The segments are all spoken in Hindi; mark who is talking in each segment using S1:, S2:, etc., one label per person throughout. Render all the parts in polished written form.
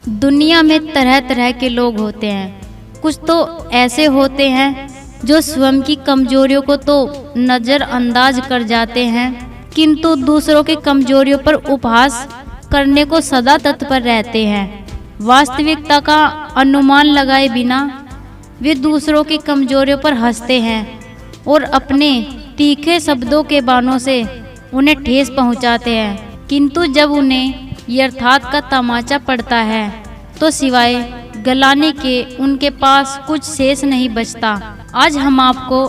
S1: दुनिया में तरह तरह के लोग होते हैं। कुछ तो ऐसे होते हैं जो स्वयं की कमजोरियों को तो नज़रअंदाज कर जाते हैं, किंतु दूसरों की कमजोरियों पर उपहास करने को सदा तत्पर रहते हैं। वास्तविकता का अनुमान लगाए बिना वे दूसरों की कमजोरियों पर हंसते हैं और अपने तीखे शब्दों के बाणों से उन्हें ठेस पहुंचाते हैं, किंतु जब उन्हें यथार्थ का तमाचा पड़ता है तो सिवाय गलाने के उनके पास कुछ शेष नहीं बचता। आज हम आपको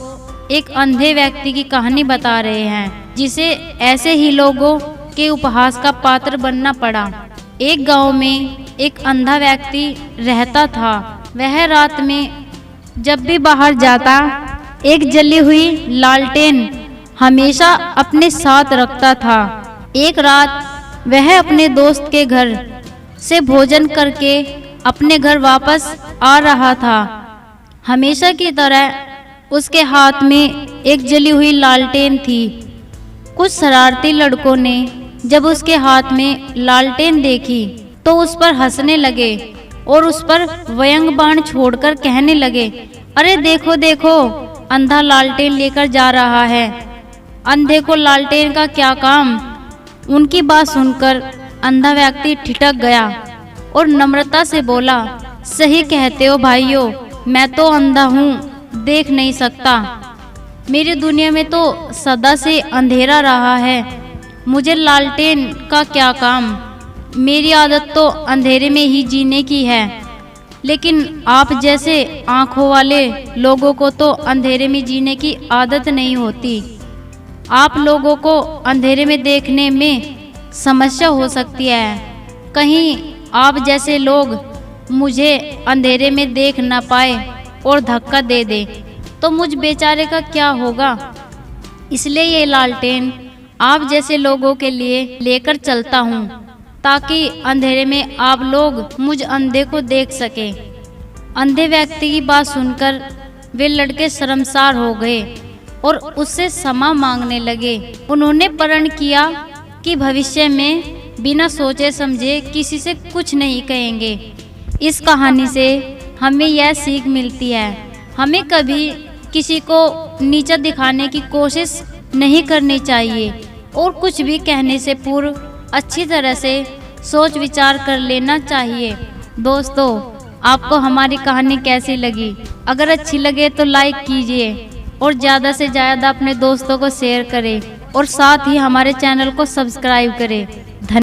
S1: एक अंधे व्यक्ति की कहानी बता रहे हैं, जिसे ऐसे ही लोगों के उपहास का पात्र बनना पड़ा। एक गांव में एक अंधा व्यक्ति रहता था। वह रात में जब भी बाहर जाता एक जली हुई लालटेन हमेशा अपने साथ रखता था। एक रात वह अपने दोस्त के घर से भोजन करके अपने घर वापस आ रहा था। हमेशा की तरह उसके हाथ में एक जली हुई लालटेन थी। कुछ शरारती लड़कों ने जब उसके हाथ में लालटेन देखी तो उस पर हंसने लगे और उस पर व्यंग बाण छोड़कर कहने लगे, अरे देखो देखो, अंधा लालटेन लेकर जा रहा है, अंधे को लालटेन का क्या काम। उनकी बात सुनकर अंधा व्यक्ति ठिठक गया और नम्रता से बोला, सही कहते हो भाइयों, मैं तो अंधा हूँ, देख नहीं सकता। मेरी दुनिया में तो सदा से अंधेरा रहा है, मुझे लालटेन का क्या काम। मेरी आदत तो अंधेरे में ही जीने की है, लेकिन आप जैसे आँखों वाले लोगों को तो अंधेरे में जीने की आदत नहीं होती। आप लोगों को अंधेरे में देखने में समस्या हो सकती है। कहीं आप जैसे लोग मुझे अंधेरे में देख ना पाए और धक्का दे दे तो मुझ बेचारे का क्या होगा। इसलिए ये लालटेन आप जैसे लोगों के लिए लेकर चलता हूँ, ताकि अंधेरे में आप लोग मुझ अंधे को देख सके। अंधे व्यक्ति की बात सुनकर वे लड़के शर्मसार हो गए और उससे क्षमा मांगने लगे। उन्होंने प्रण किया कि भविष्य में बिना सोचे समझे किसी से कुछ नहीं कहेंगे। इस कहानी से हमें यह सीख मिलती है, हमें कभी किसी को नीचा दिखाने की कोशिश नहीं करनी चाहिए और कुछ भी कहने से पूर्व अच्छी तरह से सोच विचार कर लेना चाहिए। दोस्तों, आपको हमारी कहानी कैसी लगी? अगर अच्छी लगे तो लाइक कीजिए और ज़्यादा से ज़्यादा अपने दोस्तों को शेयर करें और साथ ही हमारे चैनल को सब्सक्राइब करें।